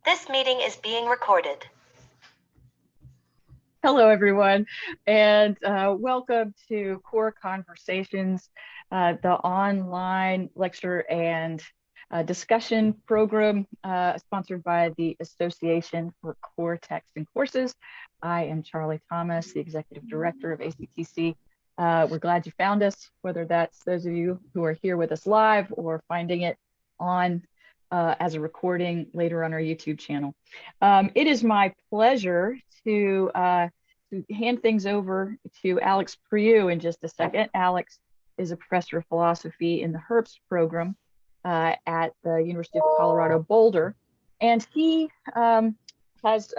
This meeting is being recorded. Hello, everyone, and welcome to Core Conversations, the online lecture and discussion program sponsored by the Association for Core Text and Courses. I am Charlie Thomas, the Executive Director of ACTC. We're glad you found us, whether that's those of you who are here with us live or finding it on as a recording later on our YouTube channel. It is my pleasure to hand things over to Alex Prieu in just a second. Alex is a professor of philosophy in the Herbst program at the University of Colorado Boulder. And he has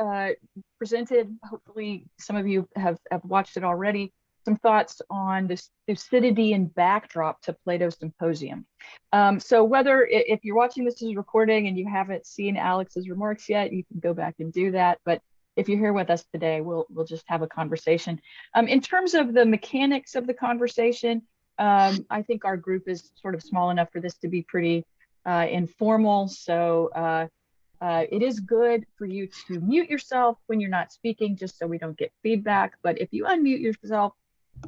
presented, hopefully some of you have watched it already, some thoughts on the Thucydidean backdrop to Plato's Symposium. So whether, if you're watching this as a recording and you haven't seen Alex's remarks yet, you can go back and do that. But if you're here with us today, we'll just have a conversation. In terms of the mechanics of the conversation, I think our group is sort of small enough for this to be pretty informal. So it is good for you to mute yourself when you're not speaking, just so we don't get feedback. But if you unmute yourself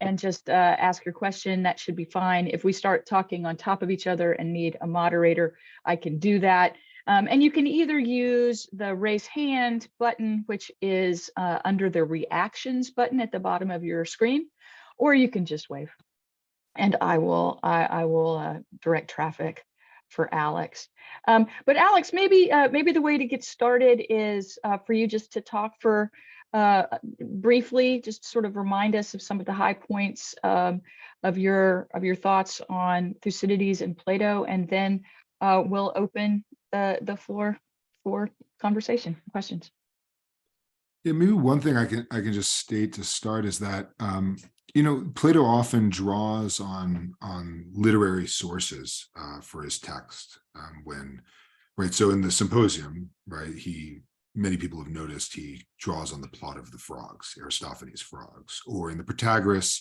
and just ask your question, that should be fine. If we start talking on top of each other and need a moderator, I can do that. And you can either use the raise hand button, which is under the reactions button at the bottom of your screen, or you can just wave. And I will direct traffic for Alex. But Alex, maybe the way to get started is for you just to talk for briefly, just sort of remind us of some of the high points of your thoughts on Thucydides and Plato, and then we'll open the floor for conversation, questions. Yeah, maybe one thing I can just state to start is that Plato often draws on literary sources for his text. So in the Symposium, many people have noticed he draws on the plot of the Frogs, Aristophanes' Frogs, or in the Protagoras,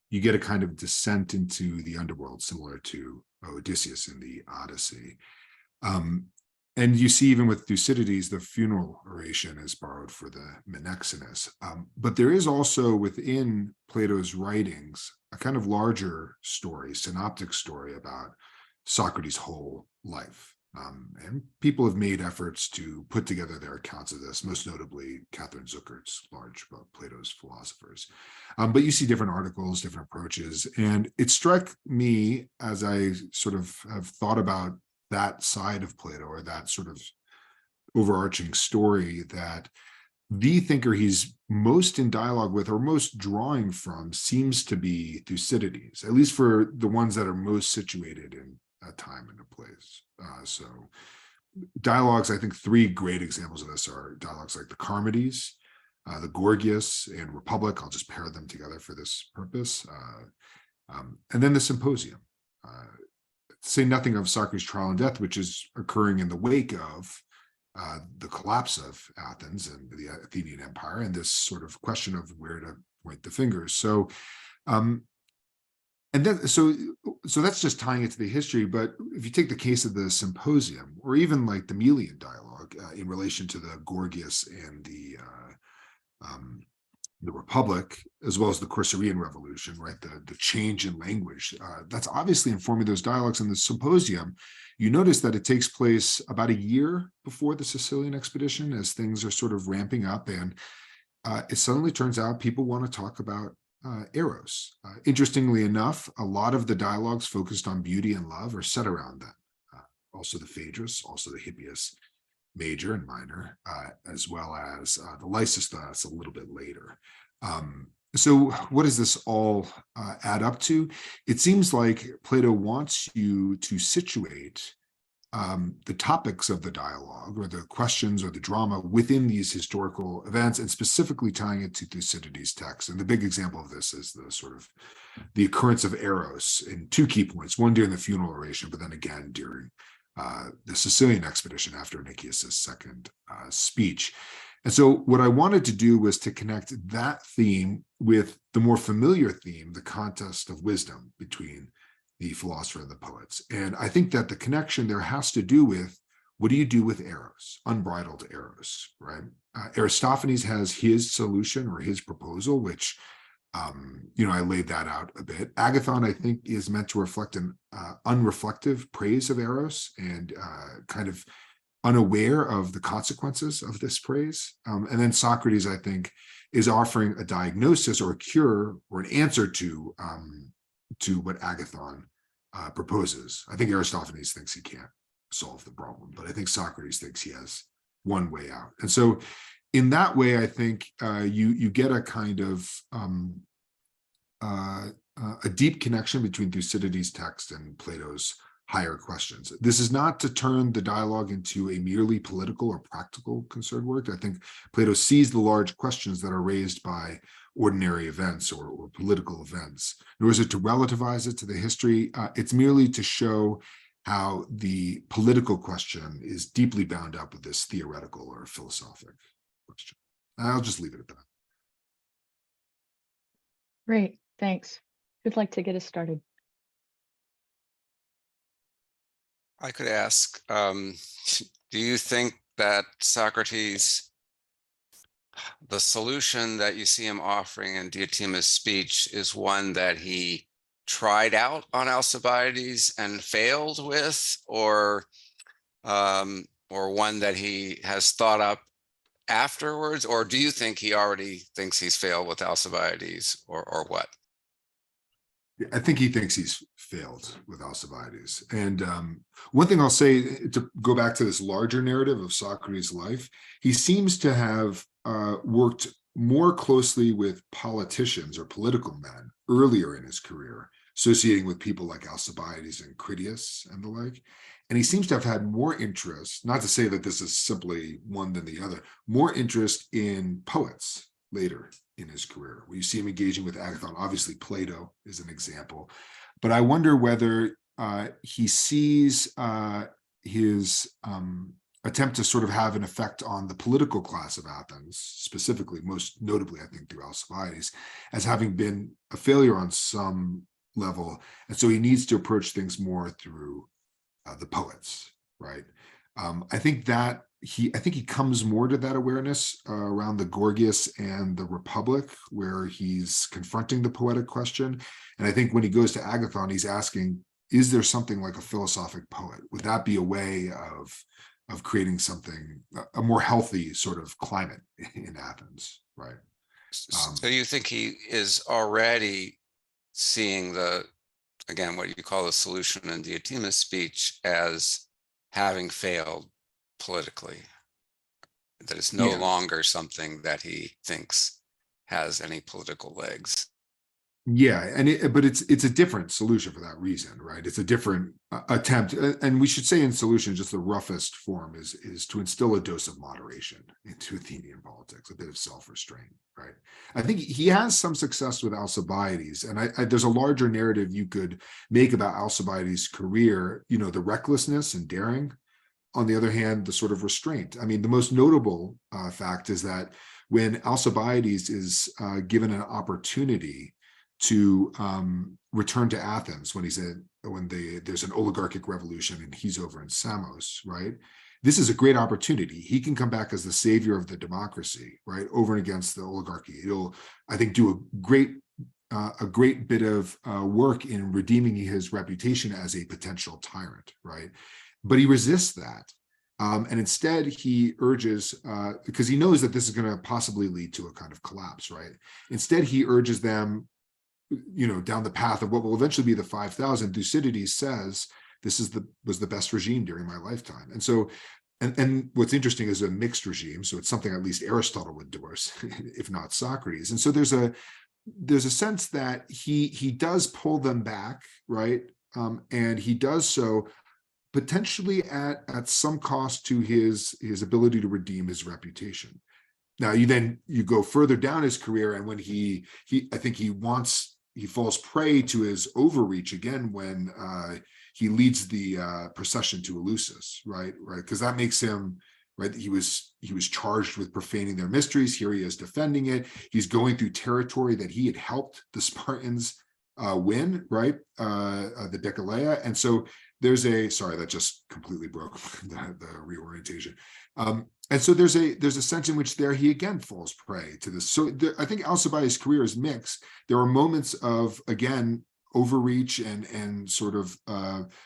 you get a kind of descent into the underworld similar to Odysseus in the Odyssey. And you see, even with Thucydides, the funeral oration is borrowed for the Menexenus. But there is also within Plato's writings a kind of larger story, synoptic story about Socrates' whole life. And people have made efforts to put together their accounts of this, most notably Catherine Zuckert's large book, Plato's Philosophers. But you see different articles, different approaches. And it struck me as I sort of have thought about that side of Plato, or that sort of overarching story, that the thinker he's most in dialogue with or most drawing from seems to be Thucydides, at least for the ones that are most situated in a time and a place. So dialogues, I think three great examples of this are dialogues like the Charmides, the Gorgias, and Republic. I'll just pair them together for this purpose. And then the Symposium. Say nothing of Socrates' trial and death, which is occurring in the wake of the collapse of Athens and the Athenian Empire, and this sort of question of where to point the fingers. So, so that's just tying it to the history. But if you take the case of the Symposium, or even like the Melian dialogue in relation to the Gorgias and the Republic, as well as the Corcyraean Revolution, the change in language, that's obviously informing those dialogues. In the Symposium, you notice that it takes place about a year before the Sicilian expedition, as things are sort of ramping up, and it suddenly turns out people want to talk about Eros. Interestingly enough, a lot of the dialogues focused on beauty and love are set around that. Also the Phaedrus, also the Hippias, major and minor, as well as the Lysis, that's a little bit later. So what does this all add up to? It seems like Plato wants you to situate the topics of the dialogue, or the questions or the drama, within these historical events, and specifically tying it to Thucydides' text. And the big example of this is the sort of the occurrence of Eros in two key points, one during the funeral oration, but then again during the Sicilian expedition after Nicias' second speech. And so what I wanted to do was to connect that theme with the more familiar theme, the contest of wisdom between the philosopher and the poets. And I think that the connection there has to do with what do you do with eros, unbridled eros, right? Aristophanes has his solution or his proposal, which, I laid that out a bit. Agathon, I think, is meant to reflect an unreflective praise of eros and kind of unaware of the consequences of this praise. And then Socrates, I think, is offering a diagnosis or a cure or an answer to what Agathon proposes. I think Aristophanes thinks he can't solve the problem, but I think Socrates thinks he has one way out. And so in that way, I think you get a kind of a deep connection between Thucydides' text and Plato's higher questions. This is not to turn the dialogue into a merely political or practical concerned work. I think Plato sees the large questions that are raised by ordinary events or political events, nor is it to relativize it to the history. It's merely to show how the political question is deeply bound up with this theoretical or philosophic question. I'll just leave it at that. Great, thanks. Who'd like to get us started? I could ask, do you think that Socrates, the solution that you see him offering in Diotima's speech is one that he tried out on Alcibiades and failed with, or one that he has thought up afterwards? Or do you think he already thinks he's failed with Alcibiades, or what? I think he thinks he's failed with Alcibiades. And one thing I'll say, to go back to this larger narrative of Socrates' life, he seems to have worked more closely with politicians or political men earlier in his career, associating with people like Alcibiades and Critias and the like. And he seems to have had more interest, not to say that this is simply one than the other, more interest in poets later in his career, where you see him engaging with Agathon. Obviously, Plato is an example. But I wonder whether he sees his attempt to sort of have an effect on the political class of Athens, specifically, most notably, I think, through Alcibiades, as having been a failure on some level. And so he needs to approach things more through the poets, right? I think he comes more to that awareness around the Gorgias and the Republic, where he's confronting the poetic question. And I think when he goes to Agathon, he's asking, is there something like a philosophic poet? Would that be a way of creating something, a more healthy sort of climate in Athens, right? So you think he is already seeing again, what you call the solution in Diotima's speech as having failed politically, that it's no longer something that he thinks has any political legs? Yeah, but it's a different solution for that reason, right? It's a different attempt, and we should say in solution, just the roughest form is to instill a dose of moderation into Athenian politics, a bit of self-restraint, right? I think he has some success with Alcibiades, and there's a larger narrative you could make about Alcibiades' career, the recklessness and daring. On the other hand, the sort of restraint. I mean, the most notable fact is that when Alcibiades is given an opportunity to return to Athens, when there's an oligarchic revolution and he's over in Samos, right? This is a great opportunity. He can come back as the savior of the democracy, right, over and against the oligarchy. It'll, I think, do a great bit of work in redeeming his reputation as a potential tyrant, right? But he resists that. And instead he urges, because he knows that this is going to possibly lead to a kind of collapse, right? Instead, he urges them, down the path of what will eventually be the 5,000. Thucydides says, this was the best regime during my lifetime. And so, and what's interesting is a mixed regime. So it's something at least Aristotle would endorse, if not Socrates. And so there's a sense that he does pull them back, right? And he does so potentially at some cost to his ability to redeem his reputation. Now you go further down his career, and when I think he falls prey to his overreach again when he leads the procession to Eleusis, right? Because that makes him, right? He was charged with profaning their mysteries. Here he is defending it. He's going through territory that he had helped the Spartans win, right? The Decelea. And so sorry, that just completely broke the reorientation. And so there's a sense in which there he again falls prey to this. So I think Alcibiades' career is mixed. There are moments of, again, overreach and sort of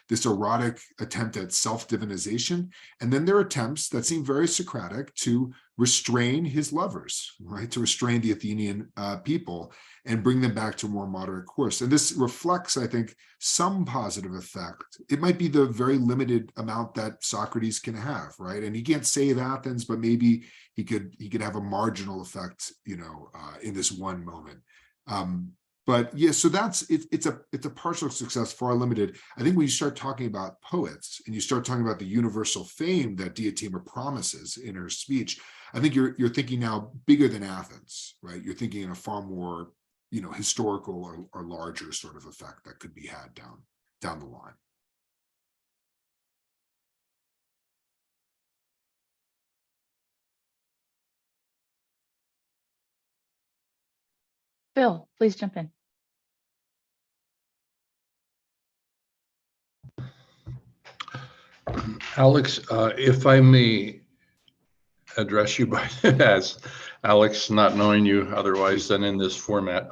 this erotic attempt at self-divinization. And then there are attempts that seem very Socratic to restrain his lovers, right? To restrain the Athenian people and bring them back to a more moderate course. And this reflects, I think, some positive effect. It might be the very limited amount that Socrates can have, right? And he can't save Athens, but maybe he could have a marginal effect, in this one moment. But yeah, so it's a partial success, far limited. I think when you start talking about poets and you start talking about the universal fame that Diotima promises in her speech, I think you're thinking now bigger than Athens, right? You're thinking in a far more, historical or larger sort of effect that could be had down the line. Phil, please jump in. Alex, if I may address you by as Alex, not knowing you otherwise than in this format.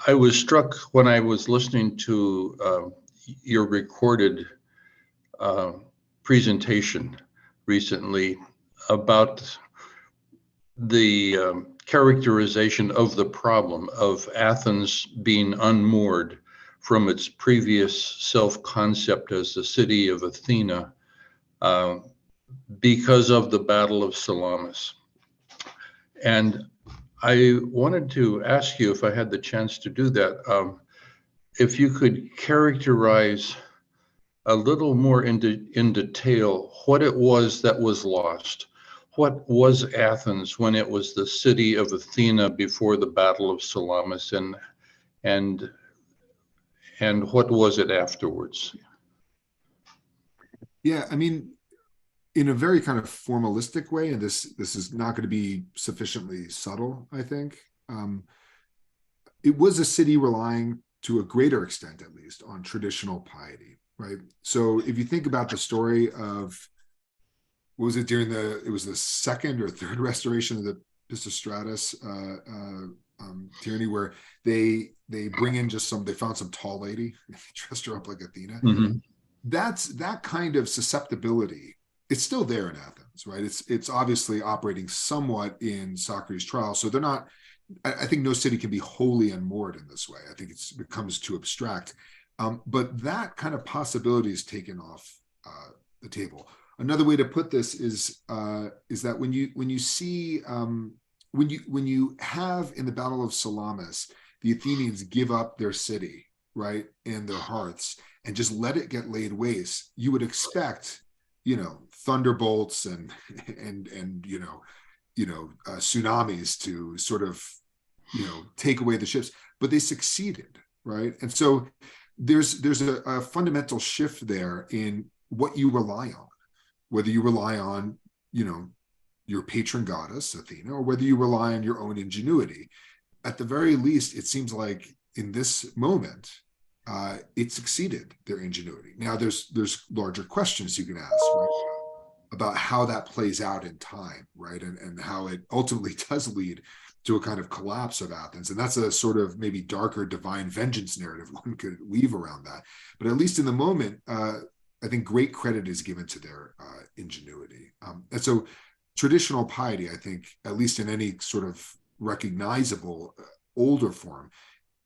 I was struck when I was listening to your recorded presentation recently about the characterization of the problem of Athens being unmoored from its previous self-concept as the city of Athena because of the Battle of Salamis. And I wanted to ask you, if I had the chance to do that, if you could characterize a little more in detail what it was that was lost. What was Athens when it was the city of Athena before the Battle of Salamis, and what was it afterwards? Yeah, I mean, in a very kind of formalistic way, and this is not going to be sufficiently subtle, I think. It was a city relying, to a greater extent at least, on traditional piety, right? So if you think about the story of, what was it, it was the second or third restoration of the Pisistratus tyranny, where they bring in they found some tall lady, dressed her up like Athena. Mm-hmm. That kind of susceptibility, it's still there in Athens, right? It's obviously operating somewhat in Socrates' trial. So they're not, I think no city can be wholly unmoored in this way. I think it becomes too abstract. But that kind of possibility is taken off the table. Another way to put this is that when you see, when you have in the Battle of Salamis, the Athenians give up their city, right, and their hearths, and just let it get laid waste, you would expect, thunderbolts and tsunamis to sort of, take away the ships, but they succeeded, right? And so there's a fundamental shift there in what you rely on, whether you rely on, your patron goddess, Athena, or whether you rely on your own ingenuity. At the very least, it seems like in this moment, it succeeded their ingenuity. Now, there's larger questions you can ask, right, about how that plays out in time, right, and how it ultimately does lead to a kind of collapse of Athens. And that's a sort of maybe darker divine vengeance narrative one could weave around that. But at least in the moment, I think great credit is given to their ingenuity. And so traditional piety, I think, at least in any sort of recognizable older form,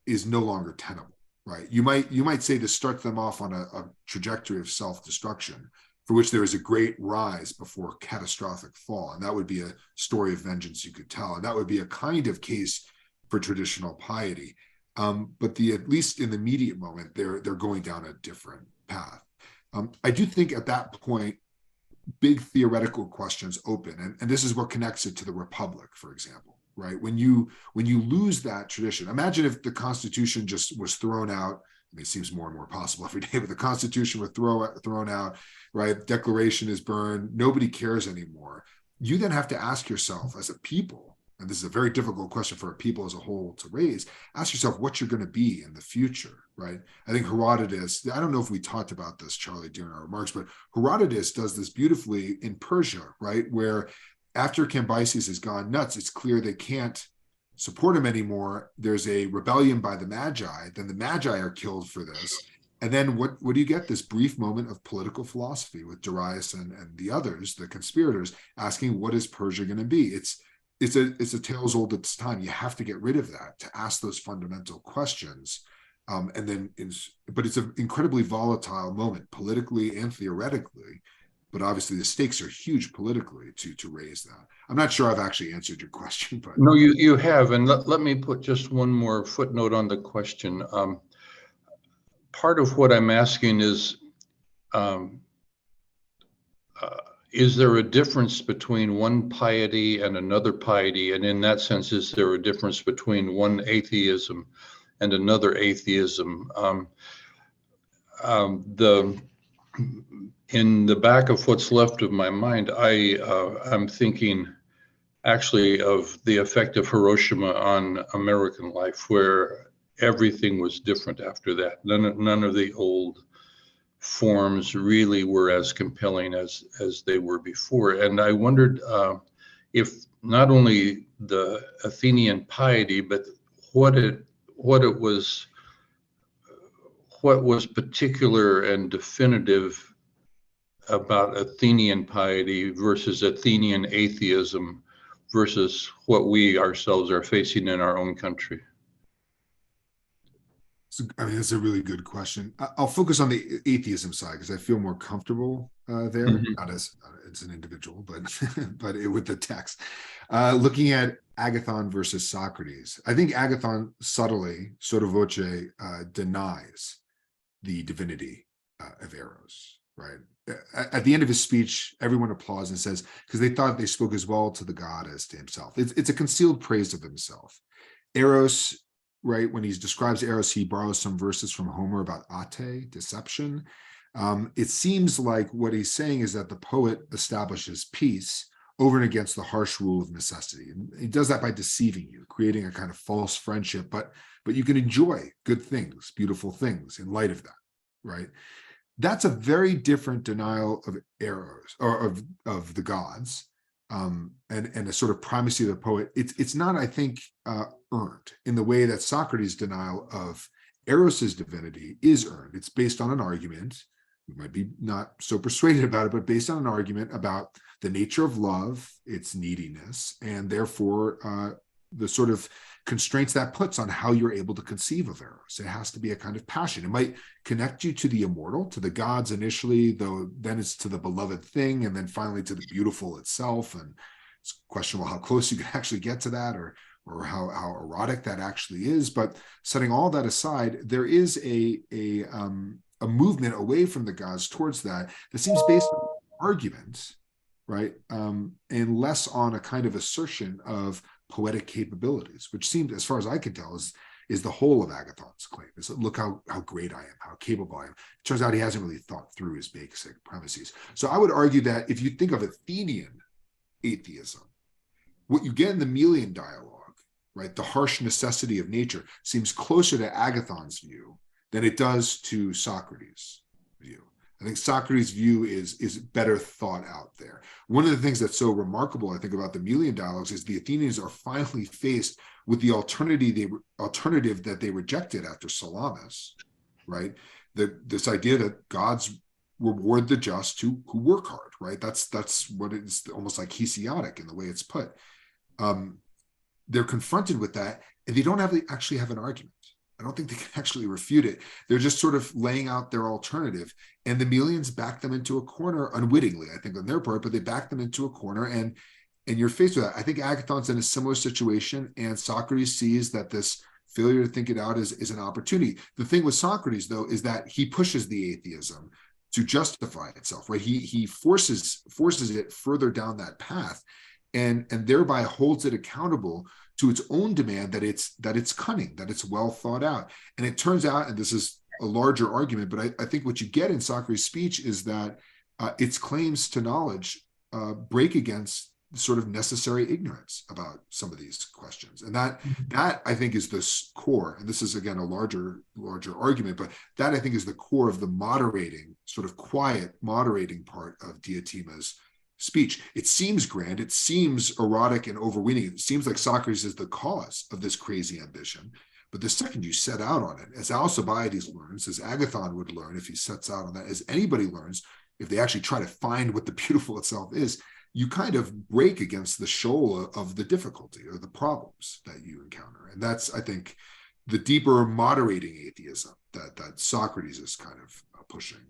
is no longer tenable, right? You might say to start them off on a trajectory of self-destruction, for which there is a great rise before catastrophic fall. And that would be a story of vengeance you could tell. And that would be a kind of case for traditional piety. But at least in the immediate moment, they're going down a different path. I do think at that point, big theoretical questions open. And this is what connects it to the Republic, for example, right? When you lose that tradition, imagine if the Constitution just was thrown out. I mean, it seems more and more possible every day, but the Constitution was thrown out, right? Declaration is burned. Nobody cares anymore. You then have to ask yourself as a people, and this is a very difficult question for people as a whole to raise, ask yourself what you're going to be in the future, right? I think Herodotus, I don't know if we talked about this, Charlie, during our remarks, but Herodotus does this beautifully in Persia, right? Where after Cambyses has gone nuts, it's clear they can't support him anymore. There's a rebellion by the Magi. Then the Magi are killed for this. And then what do you get? This brief moment of political philosophy with Darius and the others, the conspirators, asking, what is Persia going to be? It's a tale as old as its time. You have to get rid of that to ask those fundamental questions. But it's an incredibly volatile moment politically and theoretically. But obviously the stakes are huge politically to raise that. I'm not sure I've actually answered your question, but no, you have. And let me put just one more footnote on the question. Part of what I'm asking is there a difference between one piety and another piety? And in that sense, is there a difference between one atheism and another atheism? In the back of what's left of my mind, I'm thinking actually of the effect of Hiroshima on American life, where everything was different after that. None of the old forms really were as compelling as they were before. And I wondered if not only the Athenian piety, but what was particular and definitive about Athenian piety versus Athenian atheism versus what we ourselves are facing in our own country. So, I mean, that's a really good question. I'll focus on the atheism side because I feel more comfortable there, not as an individual, but with the text. Looking at Agathon versus Socrates, I think Agathon subtly, sotto voce, denies the divinity of Eros, right? At the end of his speech, everyone applauds and says, because they thought they spoke as well to the god as to himself. It's a concealed praise of himself. Eros, right, when he describes Eros, he borrows some verses from Homer about ate, deception. It seems like what he's saying is that the poet establishes peace over and against the harsh rule of necessity. And he does that by deceiving you, creating a kind of false friendship, but you can enjoy good things, beautiful things in light of that, right? That's a very different denial of Eros, or of the gods, and a sort of primacy of the poet. It's not, I think, earned in the way that Socrates' denial of Eros's divinity is earned. It's based on an argument. We might be not so persuaded about it, but based on an argument about the nature of love, its neediness, and therefore the sort of constraints that puts on how you're able to conceive of Eros. It has to be a kind of passion. It might connect you to the immortal, to the gods initially, though then it's to the beloved thing, and then finally to the beautiful itself. And it's questionable how close you can actually get to that, or how erotic that actually is. But setting all that aside, there is a movement away from the gods towards that seems based on arguments, right? And less on a kind of assertion of poetic capabilities, which seemed, as far as I can tell, is the whole of Agathon's claim. Is look how great I am, how capable I am. It turns out he hasn't really thought through his basic premises. So I would argue that if you think of Athenian atheism, what you get in the Melian dialogue, right, the harsh necessity of nature, seems closer to Agathon's view than it does to Socrates' view. I think Socrates' view is better thought out there. One of the things that's so remarkable, I think, about the Melian dialogues is the Athenians are finally faced with the alternative that they rejected after Salamis, right? This idea that gods reward the just who work hard, right? That's what it's almost like Hesiotic in the way it's put. They're confronted with that, and they don't actually have an argument. I don't think they can actually refute it. They're just sort of laying out their alternative. And the Melians back them into a corner unwittingly, I think, on their part, but they back them into a corner, and you're faced with that. I think Agathon's in a similar situation, and Socrates sees that this failure to think it out is an opportunity. The thing with Socrates, though, is that he pushes the atheism to justify itself, right? He forces it further down that path, and thereby holds it accountable to its own demand that it's cunning, that it's well thought out. And it turns out, and this is a larger argument, but I think what you get in Socrates' speech is that its claims to knowledge break against sort of necessary ignorance about some of these questions. And that I think is the core, and this is again a larger argument, but that I think is the core of the moderating, sort of quiet moderating part of Diotima's speech. It seems grand, it seems erotic and overweening. It seems like Socrates is the cause of this crazy ambition. But the second you set out on it, as Alcibiades learns, as Agathon would learn if he sets out on that, as anybody learns, if they actually try to find what the beautiful itself is, you kind of break against the shoal of the difficulty or the problems that you encounter. And that's, I think, the deeper moderating atheism that Socrates is kind of pushing.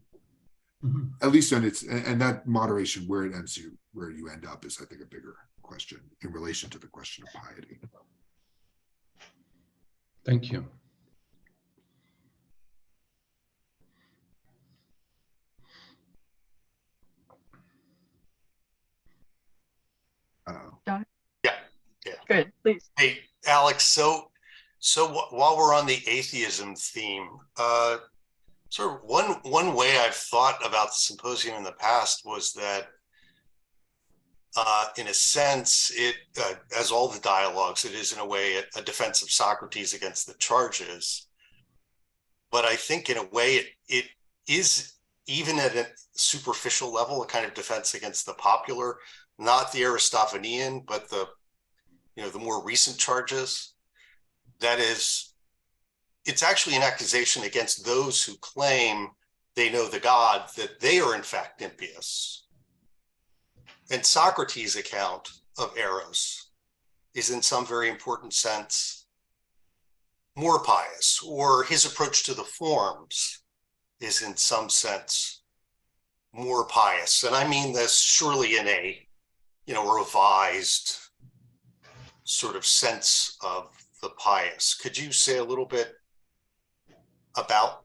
Mm-hmm. At least, and that moderation, where it ends you, where you end up, is, I think, a bigger question in relation to the question of piety. Thank you. John? Yeah. Good, please. Hey, Alex, so while we're on the atheism theme, sort of one way I've thought about the symposium in the past was that in a sense, it, as all the dialogues, it is in a way a defense of Socrates against the charges. But I think in a way it is, even at a superficial level, a kind of defense against the popular, not the Aristophanean, but the more recent charges. That is, it's actually an accusation against those who claim they know the God, that they are in fact impious. And Socrates' account of Eros is in some very important sense more pious, or his approach to the forms is in some sense more pious. And I mean this surely in a revised sort of sense of the pious. Could you say a little bit about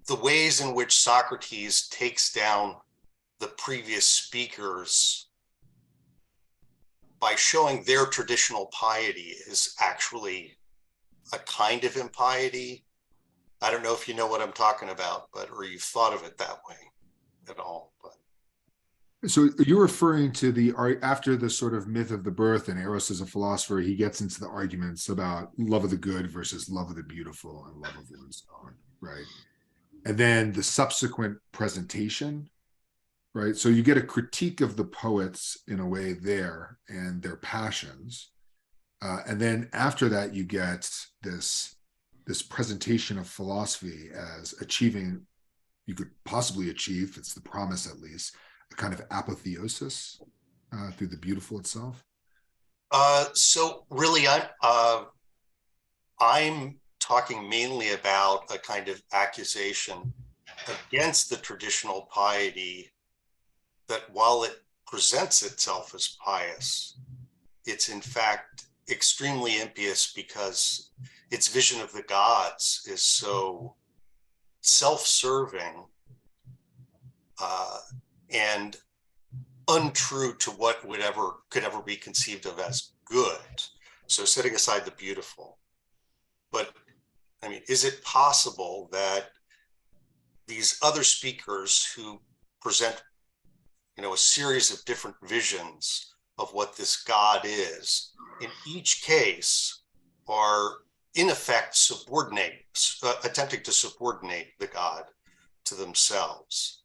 the ways in which Socrates takes down the previous speakers by showing their traditional piety is actually a kind of impiety? I don't know if you know what I'm talking about, or you've thought of it that way at all. But so you're referring to after the sort of myth of the birth and Eros as a philosopher, he gets into the arguments about love of the good versus love of the beautiful and love of one's own, right? And then the subsequent presentation, right? So you get a critique of the poets in a way there and their passions. And then after that, you get this presentation of philosophy as achieving, you could possibly achieve, it's the promise at least, a kind of apotheosis through the beautiful itself. So really, I'm talking mainly about a kind of accusation against the traditional piety that while it presents itself as pious, it's in fact extremely impious because its vision of the gods is so self-serving and untrue to what could ever be conceived of as good. So setting aside the beautiful. But I mean, is it possible that these other speakers who present a series of different visions of what this God is, in each case are in effect attempting to subordinate the God to themselves?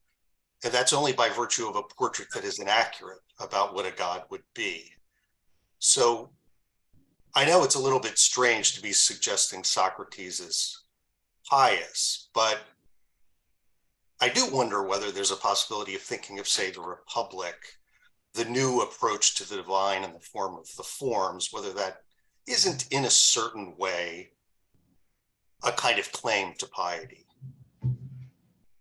And that's only by virtue of a portrait that is inaccurate about what a God would be. So I know it's a little bit strange to be suggesting Socrates is pious, but I do wonder whether there's a possibility of thinking of, say, the Republic, the new approach to the divine in the form of the forms, whether that isn't in a certain way a kind of claim to piety.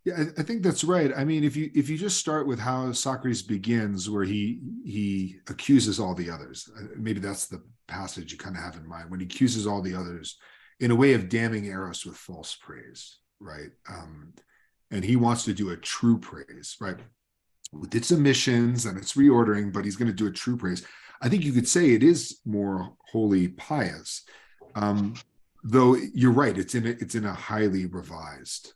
Yeah, I think that's right. I mean, if you just start with how Socrates begins, where he accuses all the others, maybe that's the passage you kind of have in mind, when he accuses all the others in a way of damning Eros with false praise, right? And he wants to do a true praise, right? With its omissions and its reordering, but he's going to do a true praise. I think you could say it is more wholly pious, though you're right. It's in a highly revised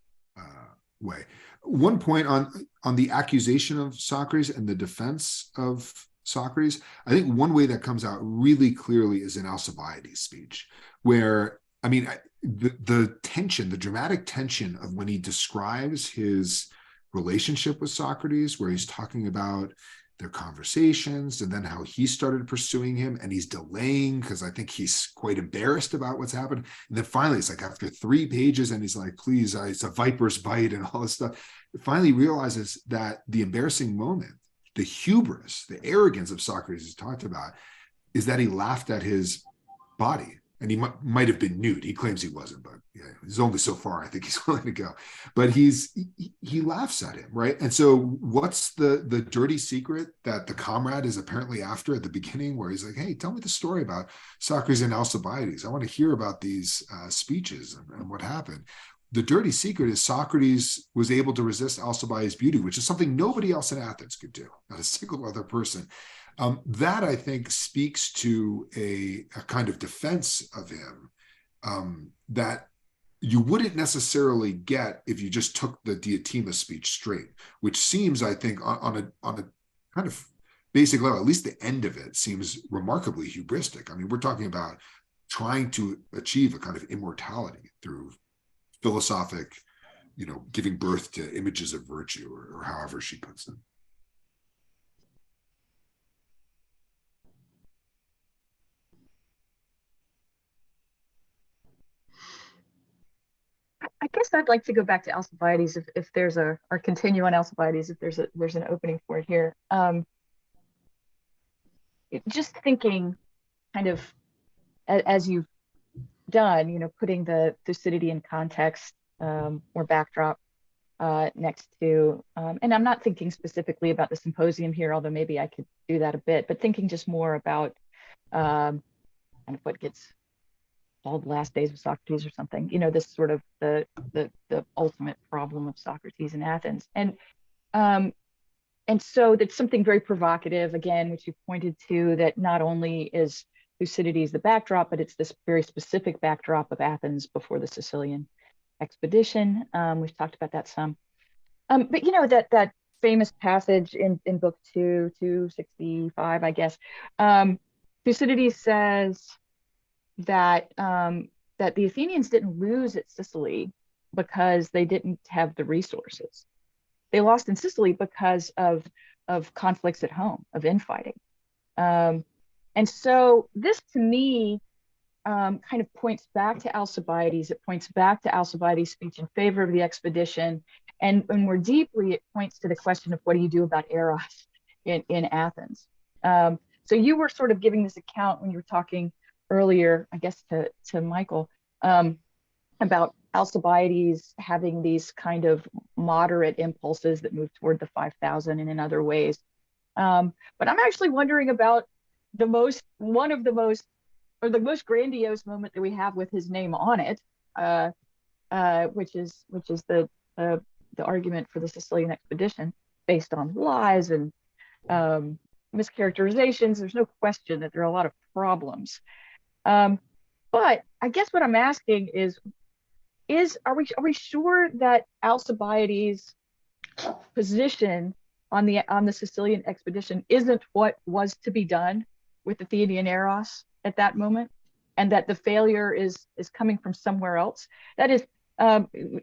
way. One point on the accusation of Socrates and the defense of Socrates. I think one way that comes out really clearly is in Alcibiades' speech, where, I mean, the tension, the dramatic tension of when he describes his relationship with Socrates, where he's talking about their conversations and then how he started pursuing him and he's delaying because I think he's quite embarrassed about what's happened. And then finally, it's like after 3 pages and he's like, please, it's a viper's bite and all this stuff. Finally realizes that the embarrassing moment, the hubris, the arrogance of Socrates is talked about is that he laughed at his body. And he might have been nude. He claims he wasn't, but yeah, he's only so far I think he's willing to go. But he laughs at him, right? And so what's the dirty secret that the comrade is apparently after at the beginning, where he's like, hey, tell me the story about Socrates and Alcibiades. I want to hear about these speeches and what happened. The dirty secret is Socrates was able to resist Alcibiades' beauty, which is something nobody else in Athens could do, not a single other person. That I think speaks to a kind of defense of him that you wouldn't necessarily get if you just took the Diotima speech straight, which seems, I think, on a kind of basic level, at least the end of it seems remarkably hubristic. I mean, we're talking about trying to achieve a kind of immortality through philosophic, giving birth to images of virtue, or however she puts them. I guess I'd like to go back to Alcibiades if there's or continue on Alcibiades if there's an opening for it here. Just thinking kind of as you've done, putting the Thucydidean in context or backdrop next to, and I'm not thinking specifically about the symposium here, although maybe I could do that a bit, but thinking just more about kind of what gets called Last Days of Socrates or something, this sort of the ultimate problem of Socrates in Athens. And so that's something very provocative, again, which you pointed to, that not only is Thucydides the backdrop, but it's this very specific backdrop of Athens before the Sicilian expedition. We've talked about that some. But that famous passage in book 265, I guess, Thucydides says that the Athenians didn't lose at Sicily because they didn't have the resources. They lost in Sicily because of conflicts at home, of infighting. And so this, to me, kind of points back to Alcibiades. It points back to Alcibiades' speech in favor of the expedition. And more deeply, it points to the question of what do you do about Eros in Athens. So you were sort of giving this account when you were talking earlier, I guess, to Michael, about Alcibiades having these kind of moderate impulses that move toward the 5,000 and in other ways. But I'm actually wondering about the most grandiose moment that we have with his name on it, which is the argument for the Sicilian expedition based on lies and mischaracterizations. There's no question that there are a lot of problems. But I guess what I'm asking is are we sure that Alcibiades' position on the Sicilian expedition isn't what was to be done with Athenian Eros at that moment, and that the failure is coming from somewhere else? That is,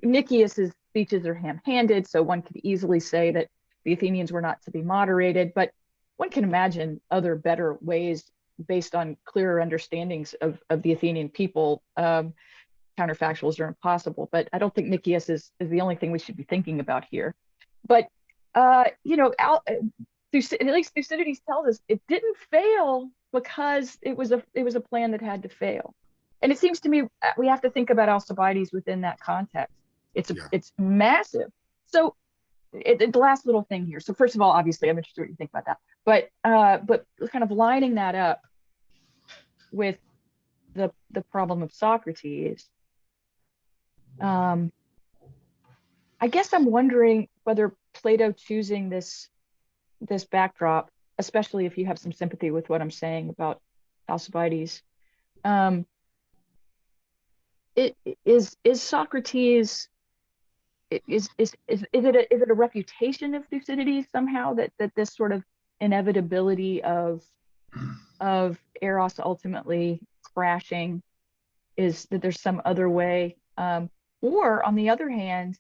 Nicias's speeches are ham-handed, so one could easily say that the Athenians were not to be moderated, but one can imagine other better ways based on clearer understandings of the Athenian people. Counterfactuals are impossible, but I don't think Nicias is the only thing we should be thinking about here. But at least Thucydides tells us it didn't fail because it was a plan that had to fail. And it seems to me we have to think about Alcibiades within that context. It's massive. So the last little thing here. So first of all, obviously, I'm interested in what you think about that. But kind of lining that up with the problem of Socrates, I guess I'm wondering whether Plato choosing this backdrop, especially if you have some sympathy with what I'm saying about Alcibiades, is Socrates, is it a reputation of Thucydides somehow that this sort of inevitability of Eros ultimately crashing, is that there's some other way, or on the other hand,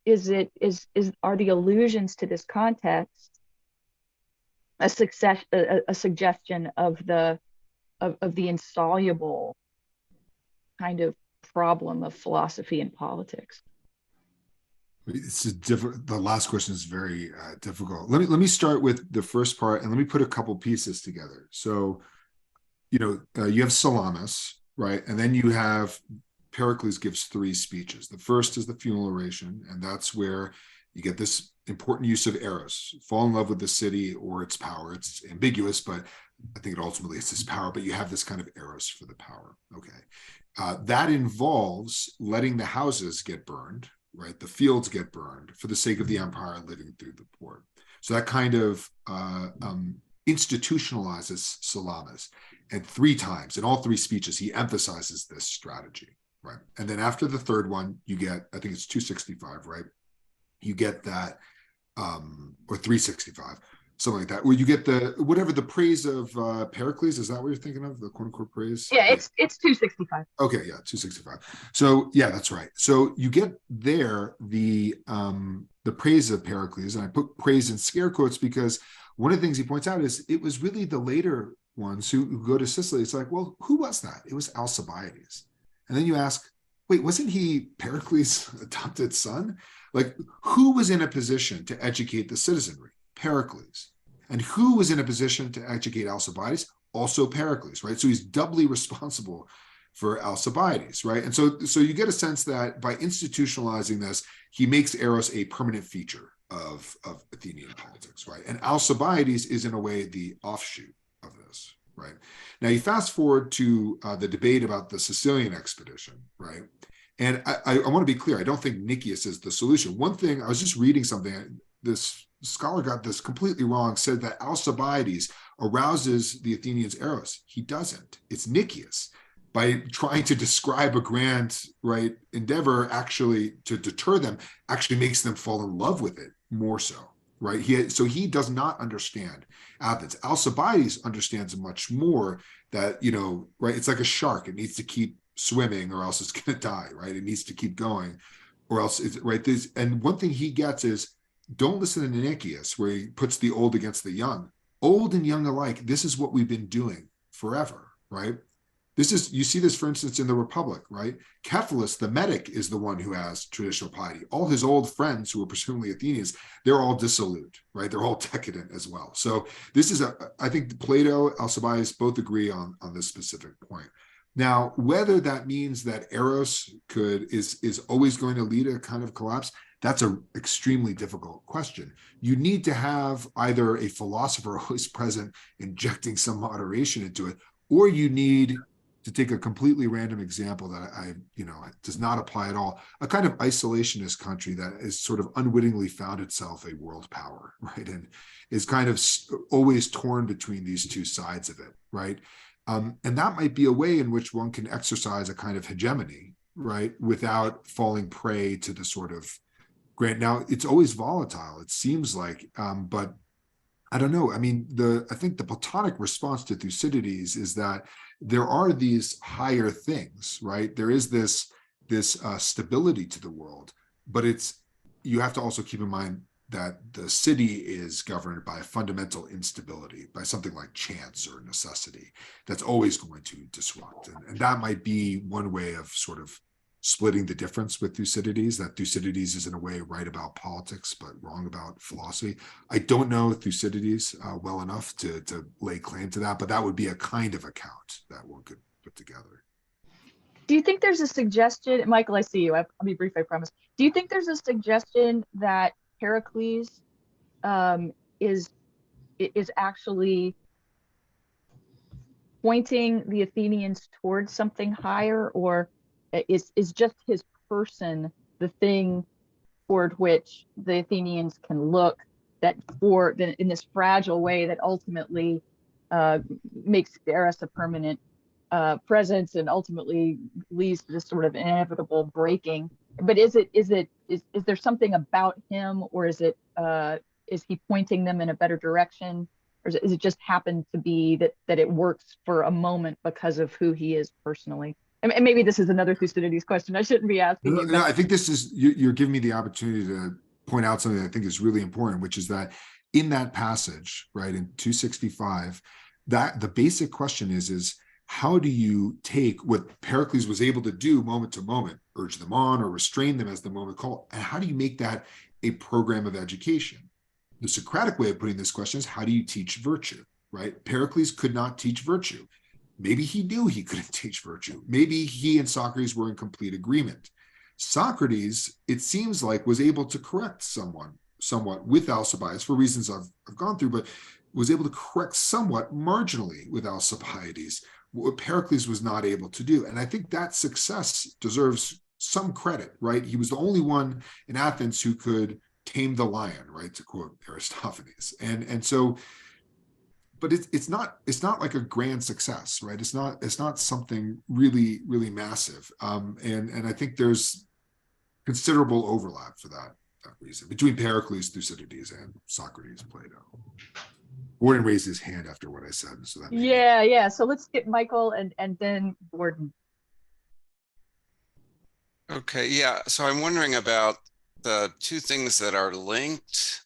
are the allusions to this context a suggestion of the insoluble kind of problem of philosophy and politics? It's a different. The last question is very difficult. Let me start with the first part, and let me put a couple pieces together. So, you have Salamis, right, and then you have Pericles gives 3 speeches. The first is the funeral oration, and that's where you get this important use of Eros, fall in love with the city or its power. It's ambiguous, but I think it ultimately is its power, but you have this kind of Eros for the power. Okay. That involves letting the houses get burned, right? The fields get burned for the sake of the empire living through the port. So that kind of institutionalizes Salamis. And 3 times, in all 3 speeches, he emphasizes this strategy, right? And then after the third one, you get, I think it's 265, right? You get that, or 365, something like that, where you get the praise of Pericles. Is that what you're thinking of? The quote unquote praise? Yeah, it's 265. Okay, yeah, 265. So yeah, that's right. So you get there the praise of Pericles, and I put praise in scare quotes because one of the things he points out is it was really the later ones who go to Sicily. It's like, well, who was that? It was Alcibiades. And then you ask, wait, wasn't he Pericles' adopted son? Like, who was in a position to educate the citizenry? Pericles. And who was in a position to educate Alcibiades? Also Pericles, right? So he's doubly responsible for Alcibiades, right? And so you get a sense that by institutionalizing this, he makes Eros a permanent feature of Athenian politics, right? And Alcibiades is in a way the offshoot of this, right? Now you fast forward to the debate about the Sicilian expedition, right? And I want to be clear, I don't think Nicias is the solution. One thing, I was just reading something, this scholar got this completely wrong, said that Alcibiades arouses the Athenians' Eros. He doesn't. It's Nicias. By trying to describe a grand, right, endeavor actually to deter them, actually makes them fall in love with it more so, right? So he does not understand Athens. Alcibiades understands much more that, right, it's like a shark. It needs to keep swimming or else it's going to die, right? It needs to keep going or else it's, right? And one thing he gets is, don't listen to Nicias, where he puts the old against the young. Old and young alike, this is what we've been doing forever, right? You see this, for instance, in the Republic, right? Cephalus, the medic, is the one who has traditional piety. All his old friends, who are presumably Athenians, they're all dissolute, right? They're all decadent as well. So this is I think Plato, Alcibiades both agree on this specific point. Now, whether that means that Eros is always going to lead a kind of collapse, that's an extremely difficult question. You need to have either a philosopher always present, injecting some moderation into it, or you need to take a completely random example that does not apply at all, a kind of isolationist country that is sort of unwittingly found itself a world power, right? And is kind of always torn between these two sides of it, right? And that might be a way in which one can exercise a kind of hegemony, right? Without falling prey to the sort of grant. Now, it's always volatile, it seems like, but I don't know. I mean, I think the Platonic response to Thucydides is that there are these higher things, right? There is this stability to the world, but you have to also keep in mind that the city is governed by fundamental instability, by something like chance or necessity that's always going to disrupt. And that might be one way of sort of splitting the difference with Thucydides, that Thucydides is in a way right about politics, but wrong about philosophy. I don't know Thucydides well enough to lay claim to that, but that would be a kind of account that one could put together. Do you think there's a suggestion, Michael, I see you, I'll be brief, I promise. Do you think there's a suggestion that Pericles is actually pointing the Athenians towards something higher, or is just his person the thing toward which the Athenians can look, that in this fragile way that ultimately makes Eros a permanent presence and ultimately leads to this sort of inevitable breaking? But is there something about him, or is he pointing them in a better direction? or is it just happened to be that it works for a moment because of who he is personally? And maybe this is another Thucydides question. I shouldn't be asking you. No, I think this is you're giving me the opportunity to point out something that I think is really important, which is that in that passage, right, in 265, that the basic question is how do you take what Pericles was able to do moment to moment, urge them on or restrain them as the moment called, and how do you make that a program of education? The Socratic way of putting this question is, how do you teach virtue, right? Pericles could not teach virtue. Maybe he knew he couldn't teach virtue. Maybe he and Socrates were in complete agreement. Socrates, it seems like, was able to correct somewhat with Alcibiades for reasons I've gone through, but was able to correct somewhat marginally with Alcibiades, what Pericles was not able to do. And I think that success deserves some credit, right? He was the only one in Athens who could tame the lion, right? To quote Aristophanes. And so, but it's not like a grand success, right? It's not something really, really massive. And I think there's considerable overlap for that reason between Pericles, Thucydides, and Socrates, Plato. Gordon raised his hand after what I said, so that Yeah. So let's get Michael and then Gordon. Okay, yeah. So I'm wondering about the two things that are linked,